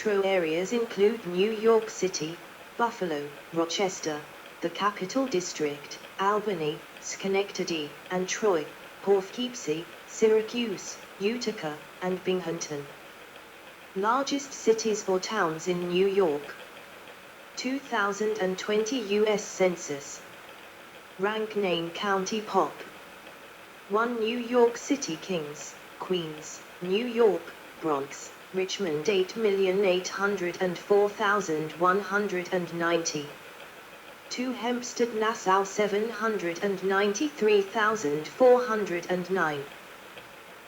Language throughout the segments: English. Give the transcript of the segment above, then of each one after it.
Metro areas include New York City, Buffalo, Rochester, the Capital District, Albany, Schenectady, and Troy, Poughkeepsie, Syracuse, Utica, and Binghamton. Largest cities or towns in New York. 2020 U.S. Census. Rank Name County Pop. 1 New York City Kings, Queens, New York, Bronx, Richmond 8,804,190. 2 Hempstead Nassau 793,409.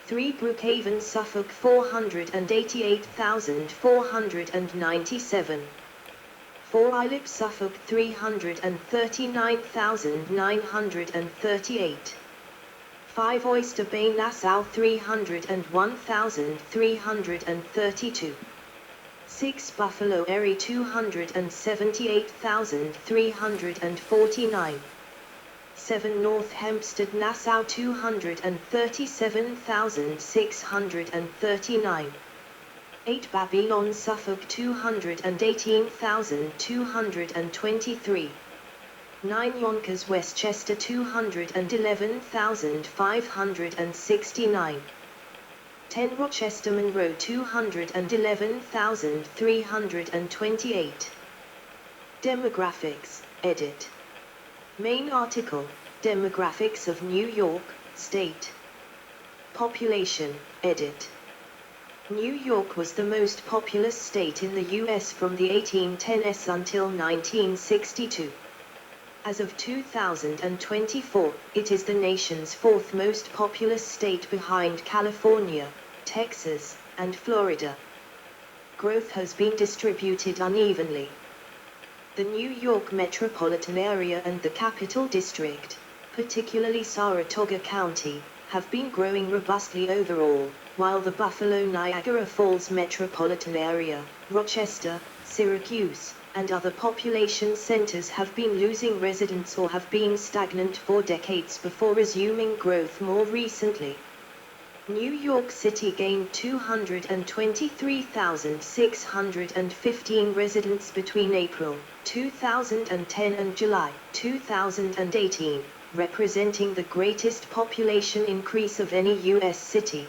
3 Brookhaven Suffolk 488,497. 4 Islip Suffolk 339,938. 5 Oyster Bay Nassau 301,332. 6 Buffalo Erie 278,349. 7 North Hempstead Nassau 237,639. 8 Babylon Suffolk 218,223. 9 Yonkers Westchester 211,569. 10 Rochester Monroe 211,328. Demographics, edit. Main article, Demographics of New York, State. Population, edit. New York was the most populous state in the U.S. from the 1810s until 1962. As of 2024, it is the nation's 4th most populous state behind California, Texas, and Florida. Growth has been distributed unevenly. The New York metropolitan area and the Capital District, particularly Saratoga County, have been growing robustly overall, while the Buffalo-Niagara Falls metropolitan area, Rochester, Syracuse, and other population centers have been losing residents or have been stagnant for decades before resuming growth more recently. New York City gained 223,615 residents between April 2010 and July 2018, representing the greatest population increase of any U.S. city.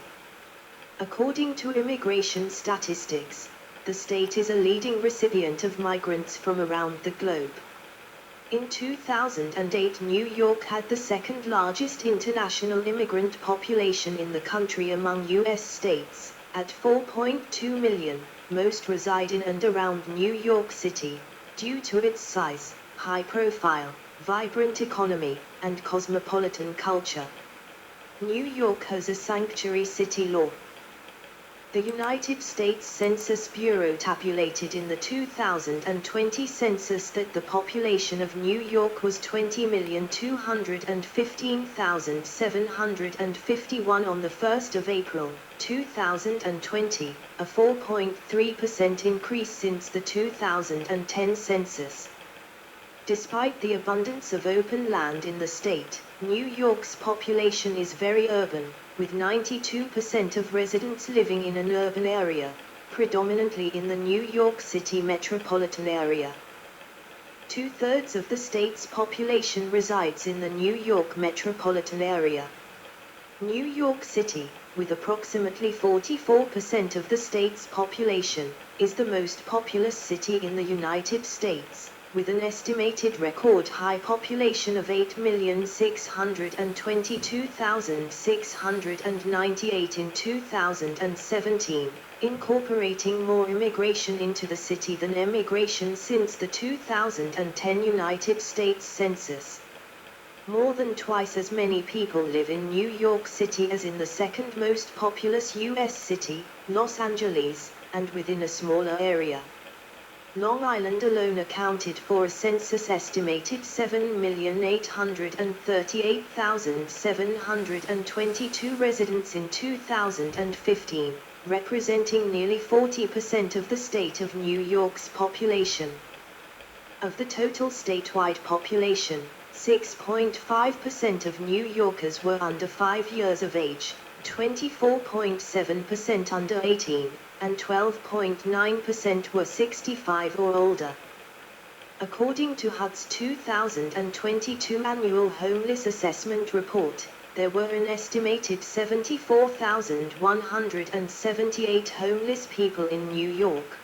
According to immigration statistics, the state is a leading recipient of migrants from around the globe. In 2008, New York had the second largest international immigrant population in the country among U.S. states, at 4.2 million. Most reside in and around New York City, due to its size, high profile, vibrant economy, and cosmopolitan culture. New York has a sanctuary city law. The United States Census Bureau tabulated in the 2020 census that the population of New York was 20,215,751 on the 1st of April, 2020, a 4.3% increase since the 2010 census. Despite the abundance of open land in the state, New York's population is very urban, with 92% of residents living in an urban area, predominantly in the New York City metropolitan area. 2/3 of the state's population resides in the New York metropolitan area. New York City, with approximately 44% of the state's population, is the most populous city in the United States, with an estimated record high population of 8,622,698 in 2017, incorporating more immigration into the city than emigration since the 2010 United States Census. More than twice as many people live in New York City as in the second most populous U.S. city, Los Angeles, and within a smaller area. Long Island alone accounted for a census estimated 7,838,722 residents in 2015, representing nearly 40% of the state of New York's population. Of the total statewide population, 6.5% of New Yorkers were under 5 years of age, 24.7% under 18, and 12.9% were 65 or older. According to HUD's 2022 Annual Homeless Assessment Report, there were an estimated 74,178 homeless people in New York.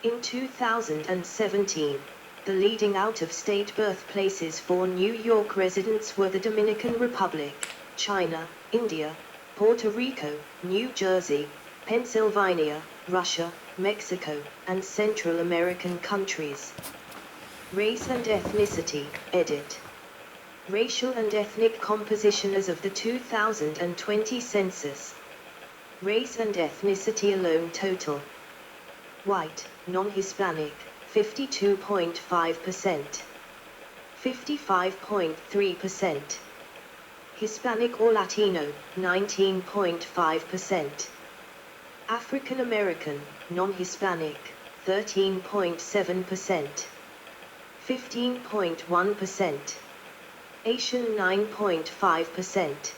In 2017, the leading out-of-state birthplaces for New York residents were the Dominican Republic, China, India, Puerto Rico, New Jersey, Pennsylvania, Russia, Mexico, and Central American countries. Race and ethnicity, edit. Racial and ethnic composition as of the 2020 census. Race and ethnicity alone total. White, non-Hispanic, 52.5%. 55.3%. Hispanic or Latino, 19.5%. African American, non-Hispanic, 13.7%. 15.1%. Asian 9.5%.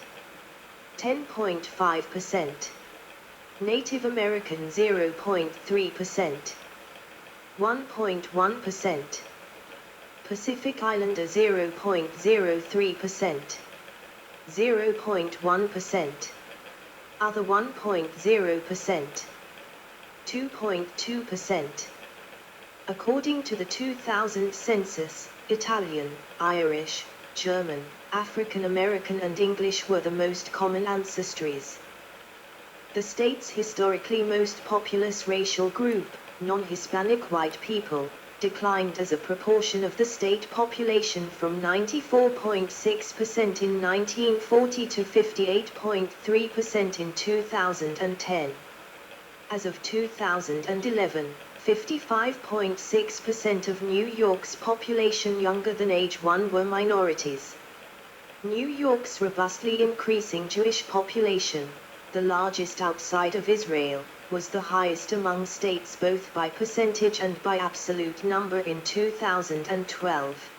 10.5%. Native American 0.3%. 1.1%. Pacific Islander 0.03%. 0.1%. Other 1.0%. 2.2%. According to the 2000 census, Italian, Irish, German, African American and English were the most common ancestries. The state's historically most populous racial group, non-Hispanic white people, declined as a proportion of the state population from 94.6% in 1940 to 58.3% in 2010. As of 2011, 55.6% of New York's population younger than age 1 were minorities. New York's robustly increasing Jewish population, the largest outside of Israel, was the highest among states both by percentage and by absolute number in 2012.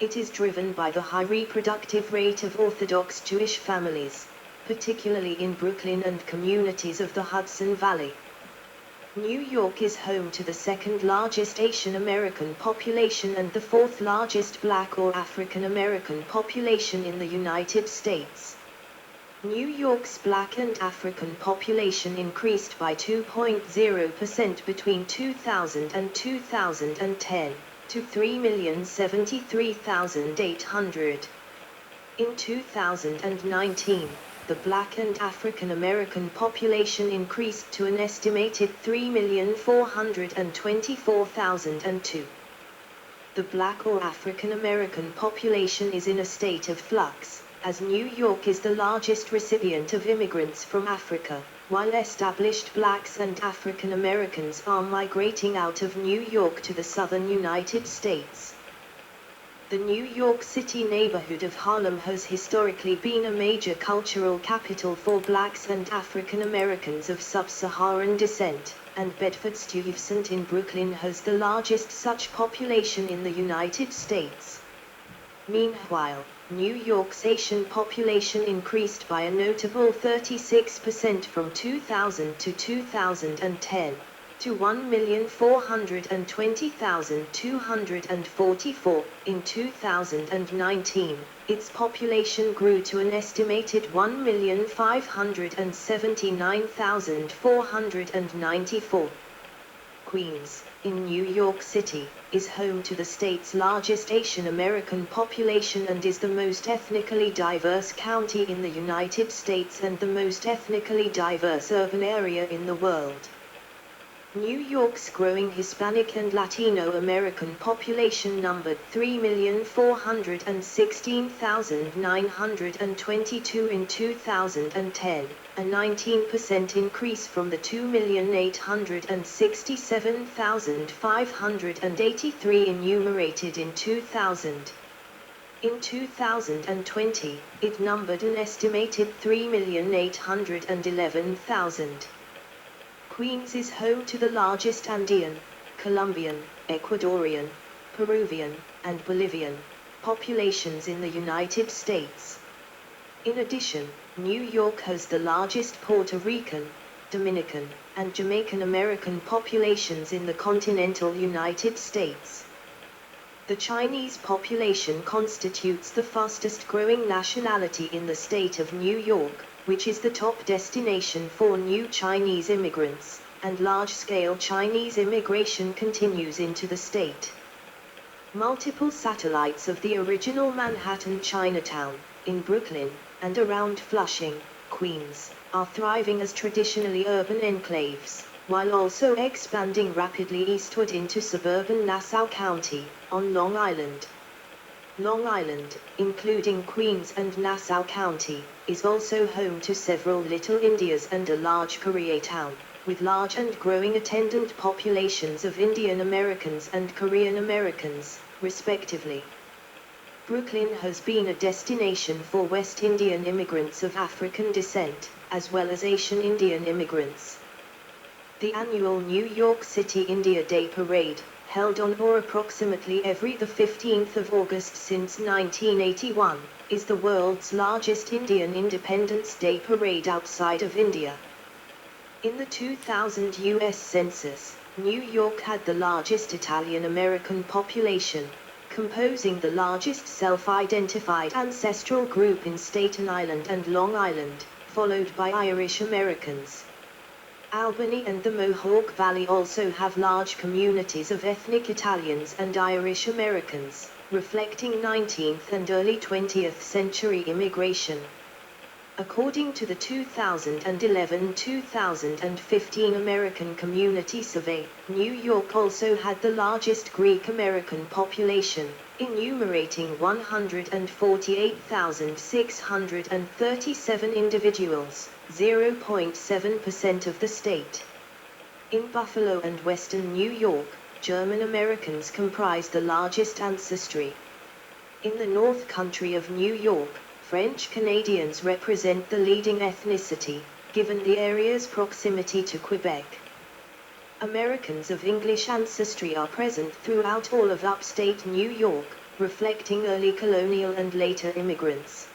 It is driven by the high reproductive rate of Orthodox Jewish families, particularly in Brooklyn and communities of the Hudson Valley. New York is home to the second largest Asian American population and the fourth largest Black or African American population in the United States. New York's Black and African population increased by 2.0% between 2000 and 2010, to 3,073,800. In 2019, the Black and African American population increased to an estimated 3,424,002. The Black or African American population is in a state of flux, as New York is the largest recipient of immigrants from Africa, while established Blacks and African Americans are migrating out of New York to the southern United States. The New York City neighborhood of Harlem has historically been a major cultural capital for Blacks and African Americans of sub-Saharan descent, and Bedford-Stuyvesant in Brooklyn has the largest such population in the United States. Meanwhile, New York's Asian population increased by a notable 36% from 2000 to 2010, to 1,420,244. In 2019, its population grew to an estimated 1,579,494. Queens, in New York City, is home to the state's largest Asian American population and is the most ethnically diverse county in the United States and the most ethnically diverse urban area in the world. New York's growing Hispanic and Latino American population numbered 3,416,922 in 2010, a 19% increase from the 2,867,583 enumerated in 2000. In 2020, it numbered an estimated 3,811,000. Queens is home to the largest Andean, Colombian, Ecuadorian, Peruvian, and Bolivian populations in the United States. In addition, New York has the largest Puerto Rican, Dominican, and Jamaican American populations in the continental United States. The Chinese population constitutes the fastest growing nationality in the state of New York, which is the top destination for new Chinese immigrants, and large-scale Chinese immigration continues into the state. Multiple satellites of the original Manhattan Chinatown, in Brooklyn, and around Flushing, Queens, are thriving as traditionally urban enclaves, while also expanding rapidly eastward into suburban Nassau County, on Long Island. Long Island, including Queens and Nassau County, is also home to several Little Indias and a large Koreatown, with large and growing attendant populations of Indian Americans and Korean Americans, respectively. Brooklyn has been a destination for West Indian immigrants of African descent, as well as Asian Indian immigrants. The annual New York City India Day Parade, held on or approximately every 15th of August since 1981, is the world's largest Indian Independence Day parade outside of India. In the 2000 U.S. Census, New York had the largest Italian-American population, composing the largest self-identified ancestral group in Staten Island and Long Island, followed by Irish Americans. Albany and the Mohawk Valley also have large communities of ethnic Italians and Irish Americans, reflecting 19th and early 20th century immigration. According to the 2011-2015 American Community Survey, New York also had the largest Greek American population, enumerating 148,637 individuals, 0.7% of the state. In Buffalo and Western New York, German Americans comprise the largest ancestry. In the North Country of New York, French Canadians represent the leading ethnicity, given the area's proximity to Quebec. Americans of English ancestry are present throughout all of upstate New York, reflecting early colonial and later immigrants.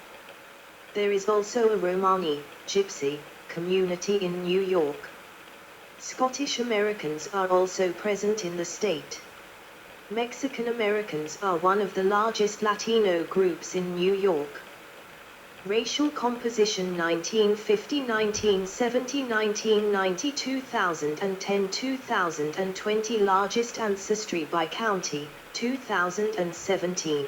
There is also a Romani, Gypsy, community in New York. Scottish Americans are also present in the state. Mexican Americans are one of the largest Latino groups in New York. Racial composition 1950, 1970, 1990, 2010, 2020 largest ancestry by county, 2017.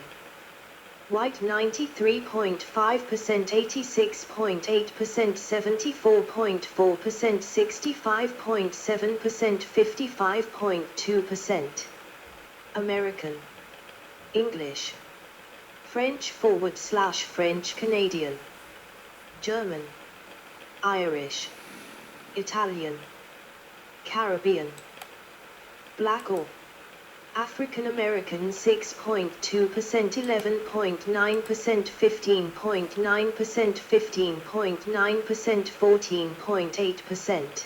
White 93.5%, 86.8%, 74.4%, 65.7%, 55.2%. American. English. French/French Canadian, German, Irish, Italian, Caribbean, Black or African American 6.2%, 11.9%, 15.9%, 15.9%, 14.8%.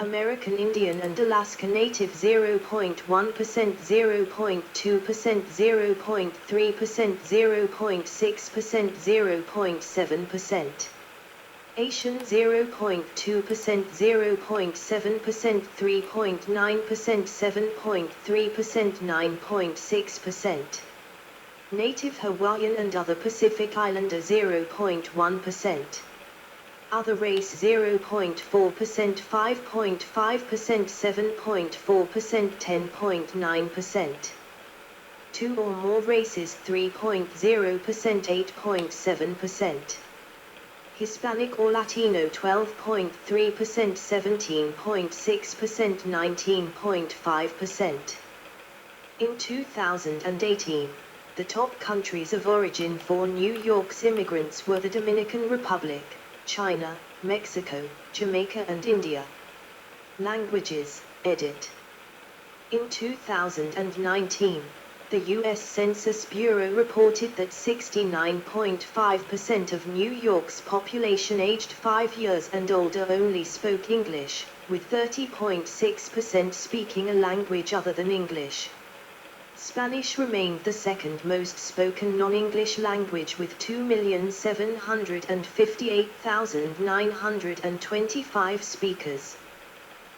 American Indian and Alaska Native 0.1%, 0.2%, 0.3%, 0.6%, 0.7%. Asian 0.2%, 0.7%, 3.9%, 7.3%, 9.6%. Native Hawaiian and other Pacific Islander 0.1%. Other race 0.4%, 5.5%, 7.4%, 10.9%. Two or more races 3.0%, 8.7%. Hispanic or Latino 12.3%, 17.6%, 19.5%. In 2018, the top countries of origin for New York's immigrants were the Dominican Republic, China, Mexico, Jamaica and India. Languages, edit. In 2019, the U.S. Census Bureau reported that 69.5% of New York's population aged 5 years and older only spoke English, with 30.6% speaking a language other than English. Spanish remained the second most spoken non-English language with 2,758,925 speakers.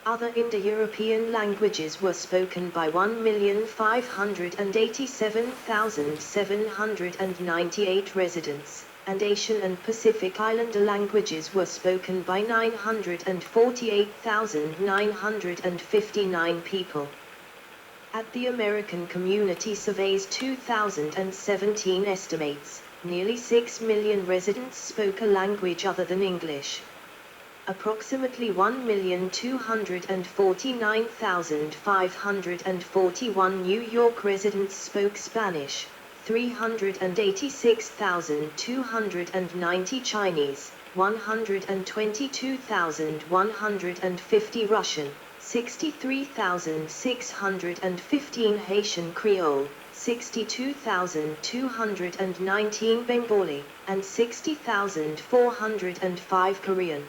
Other Indo-European languages were spoken by 1,587,798 residents, and Asian and Pacific Islander languages were spoken by 948,959 people. At the American Community Survey's 2017 estimates, nearly 6 million residents spoke a language other than English. Approximately 1,249,541 New York residents spoke Spanish, 386,290 Chinese, 122,150 Russian, 63,615 Haitian Creole, 62,219 Bengali, and 60,405 Korean.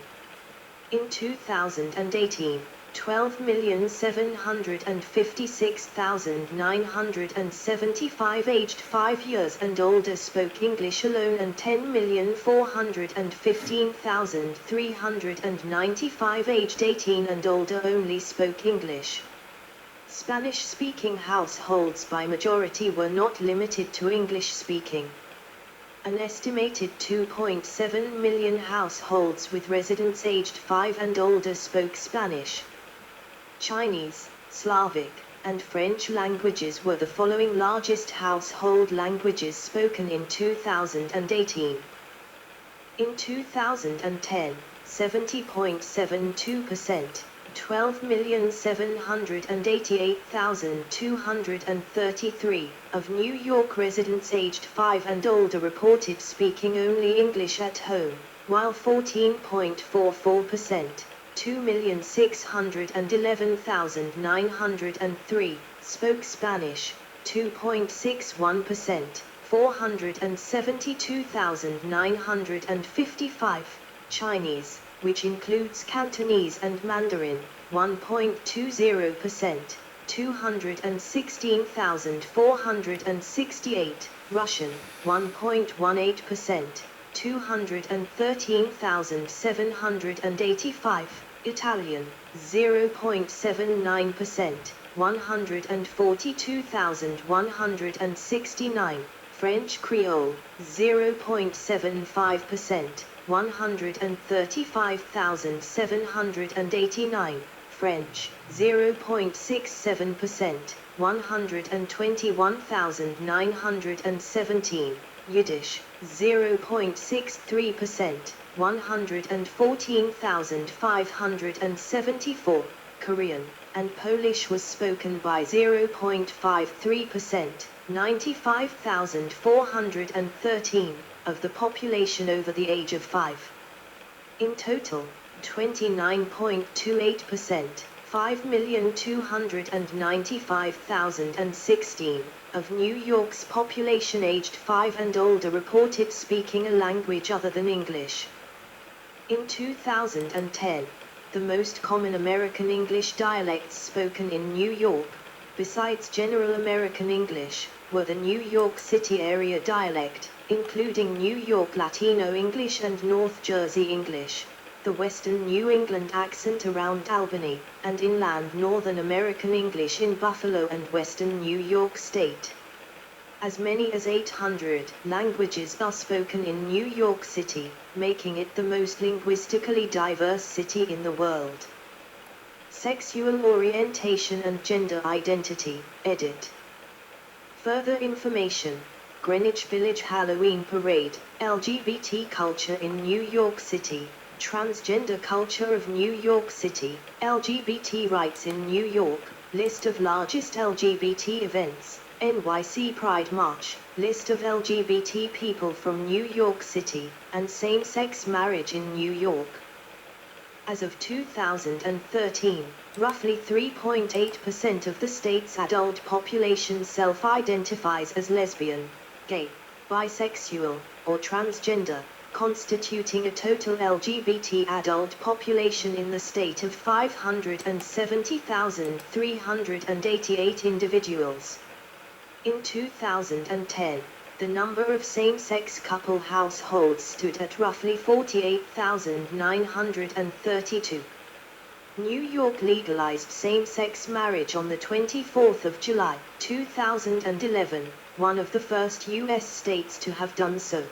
In 2018, 12,756,975 aged 5 years and older spoke English alone, and 10,415,395 aged 18 and older only spoke English. Spanish-speaking households by majority were not limited to English-speaking. An estimated 2.7 million households with residents aged 5 and older spoke Spanish. Chinese, Slavic, and French languages were the following largest household languages spoken in 2018. In 2010, 70.72%, 12,788,233, of New York residents aged 5 and older reported speaking only English at home, while 14.44%, 2,611,903, spoke Spanish, 2.61%, 472,955, Chinese, which includes Cantonese and Mandarin, 1.20%, 216,468, Russian, 1.18%, 213,785, Italian, 0.79%, 142,169, French Creole, 0.75%, 135,789, French, 0.67%, 121,917, Yiddish, 0.63%, 114,574, Korean, and Polish was spoken by 0.53%, 95,413, of the population over the age of 5. In total, 29.28%, 5,295,016, of New York's population aged 5 and older reported speaking a language other than English. In 2010, the most common American English dialects spoken in New York, besides General American English, were the New York City area dialect, including New York Latino English and North Jersey English, the Western New England accent around Albany, and inland Northern American English in Buffalo and Western New York State. As many as 800 languages are spoken in New York City, making it the most linguistically diverse city in the world. Sexual orientation and gender identity, edit. Further information. Greenwich Village Halloween Parade, LGBT culture in New York City, transgender culture of New York City, LGBT rights in New York, list of largest LGBT events, NYC Pride March, list of LGBT people from New York City, and same-sex marriage in New York. As of 2013, roughly 3.8% of the state's adult population self-identifies as lesbian, gay, bisexual, or transgender, constituting a total LGBT adult population in the state of 570,388 individuals. In 2010, the number of same-sex couple households stood at roughly 48,932. New York legalized same-sex marriage on the 24th of July, 2011, one of the first U.S. states to have done so.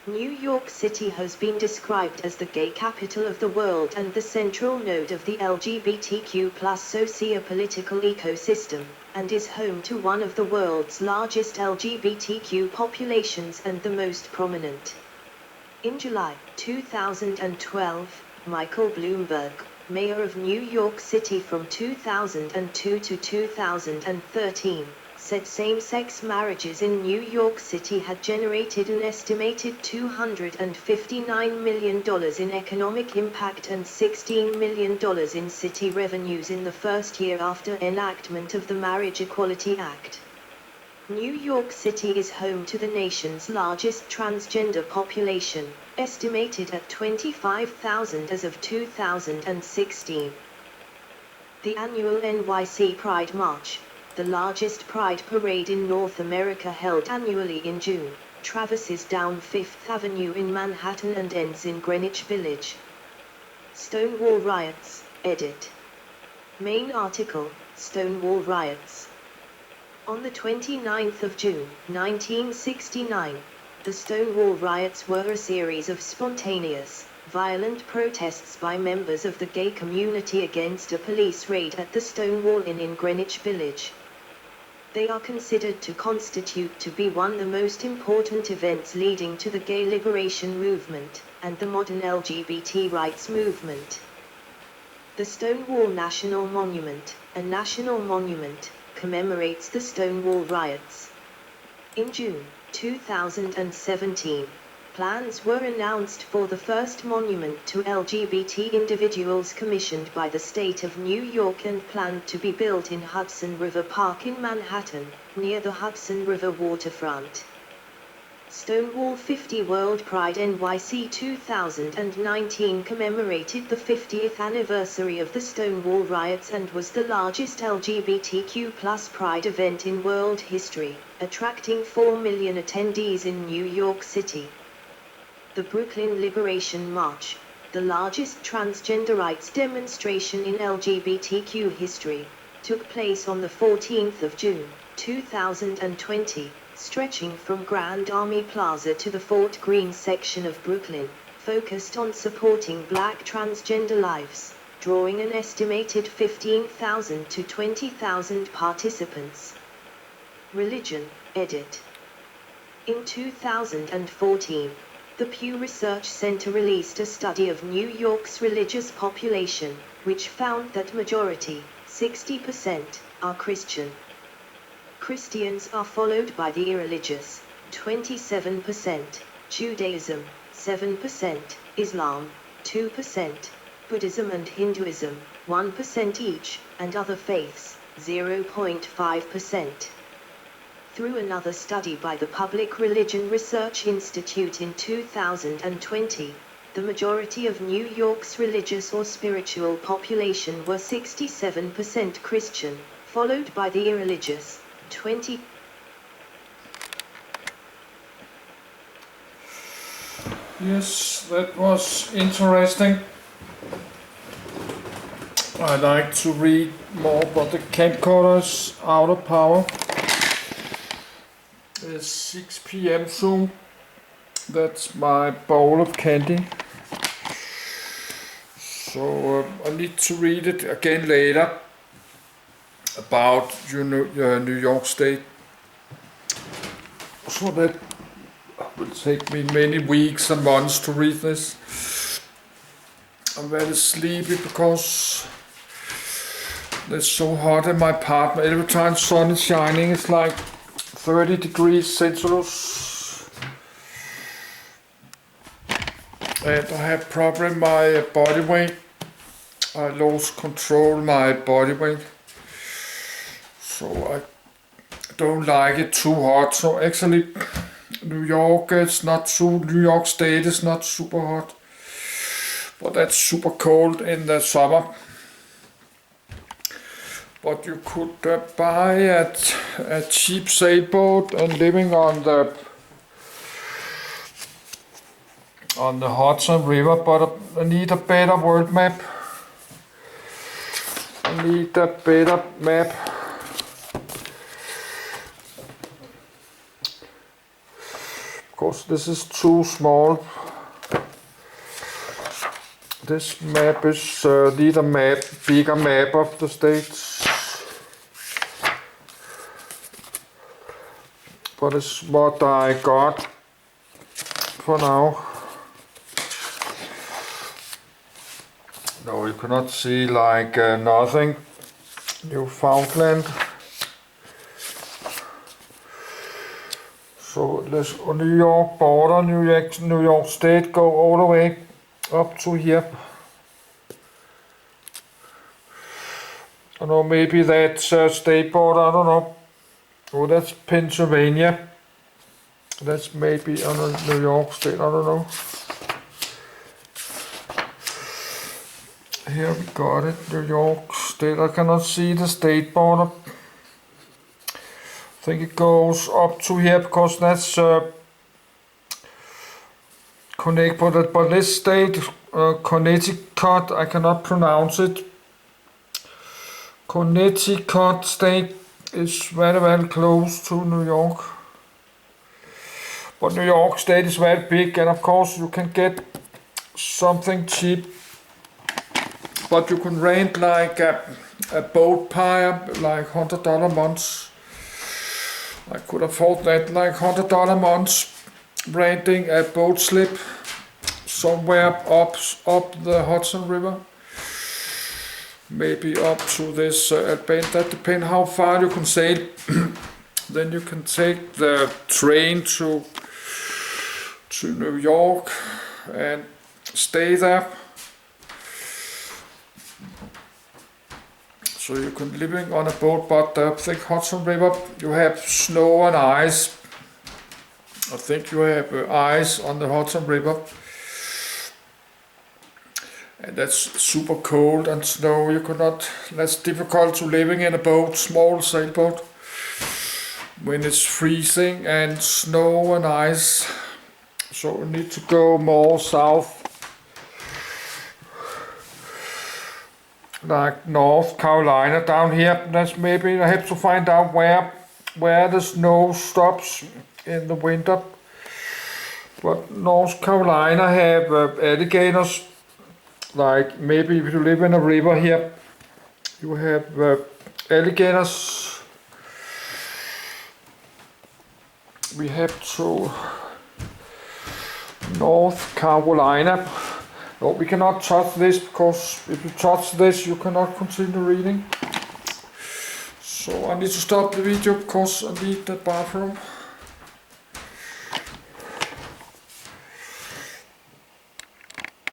New York City has been described as the gay capital of the world and the central node of the LGBTQ+ socio-political ecosystem, and is home to one of the world's largest LGBTQ populations and the most prominent. In July 2012, Michael Bloomberg, mayor of New York City from 2002 to 2013, said same-sex marriages in New York City had generated an estimated $259 million in economic impact and $16 million in city revenues in the first year after enactment of the Marriage Equality Act. New York City is home to the nation's largest transgender population, estimated at 25,000 as of 2016. The annual NYC Pride March, the largest pride parade in North America held annually in June, traverses down Fifth Avenue in Manhattan and ends in Greenwich Village. Stonewall Riots, edit. Main article, Stonewall Riots. On the 29th of June, 1969, the Stonewall Riots were a series of spontaneous, violent protests by members of the gay community against a police raid at the Stonewall Inn in Greenwich Village. They are considered to constitute to be one of the most important events leading to the gay liberation movement, and the modern LGBT rights movement. The Stonewall National Monument, a national monument, commemorates the Stonewall Riots. In June 2017, plans were announced for the first monument to LGBT individuals commissioned by the state of New York and planned to be built in Hudson River Park in Manhattan, near the Hudson River waterfront. Stonewall 50 World Pride NYC 2019 commemorated the 50th anniversary of the Stonewall Riots and was the largest LGBTQ+ pride event in world history, attracting 4 million attendees in New York City. The Brooklyn Liberation March, the largest transgender rights demonstration in LGBTQ history, took place on the 14th of June, 2020, stretching from Grand Army Plaza to the Fort Greene section of Brooklyn, focused on supporting Black transgender lives, drawing an estimated 15,000 to 20,000 participants. Religion, edit. In 2014, the Pew Research Center released a study of New York's religious population, which found that majority, 60%, are Christian. Christians are followed by the irreligious, 27%, Judaism, 7%, Islam, 2%, Buddhism and Hinduism, 1% each, and other faiths, 0.5%. Through another study by the Public Religion Research Institute in 2020, the majority of New York's religious or spiritual population were 67% Christian, followed by the irreligious, 20. Yes, that was interesting. I like to read more about the camcorders out of power. It's 6 p.m. soon. That's my bowl of candy. So I need to read it again later about New York State. So that will take me many weeks and months to read this. I'm very sleepy because it's so hot in my apartment. Every time sun is shining, it's like 30 degrees Celsius. And I have problem my body weight. I lost control my body weight. So I don't like it too hot. So actually New York State is not super hot. But that's super cold in the summer. But you could buy a cheap sailboat and living on the Hudson River, but I need a better world map. I need a better map. Of course, this is too small. This map is need a bigger map of the states. But it's what I got for now. No, you cannot see like nothing. Newfoundland. So let's New York border, New York State, go all the way up to here. I don't know, maybe that's state border, I don't know. Oh, that's Pennsylvania. That's maybe on New York State, I don't know. Here we got it, New York State. I cannot see the state border. I think it goes up to here because that's connected, but this state, Connecticut, I cannot pronounce it. Connecticut state is very, very close to New York. But New York State is very big, and of course you can get something cheap. But you can rent like a boat hire, like $100 months. I could afford that, like $100 months, renting a boat slip somewhere up the Hudson River. Maybe up to this Albany. That depends how far you can sail. Then you can take the train to New York and stay there. So you can living on a boat, but I think Hudson River, you have snow and ice. I think you have ice on the Hudson River. And that's super cold and snow. You cannot, that's difficult to living in a boat, small sailboat, when it's freezing and snow and ice. So you need to go more south, like North Carolina down here. That's maybe I have to find out where the snow stops in the winter. But North Carolina have alligators. Like maybe if you live in a river here, you have alligators. We have to North Carolina. No, we cannot touch this because if you touch this, you cannot continue reading. So I need to stop the video because I need the bathroom.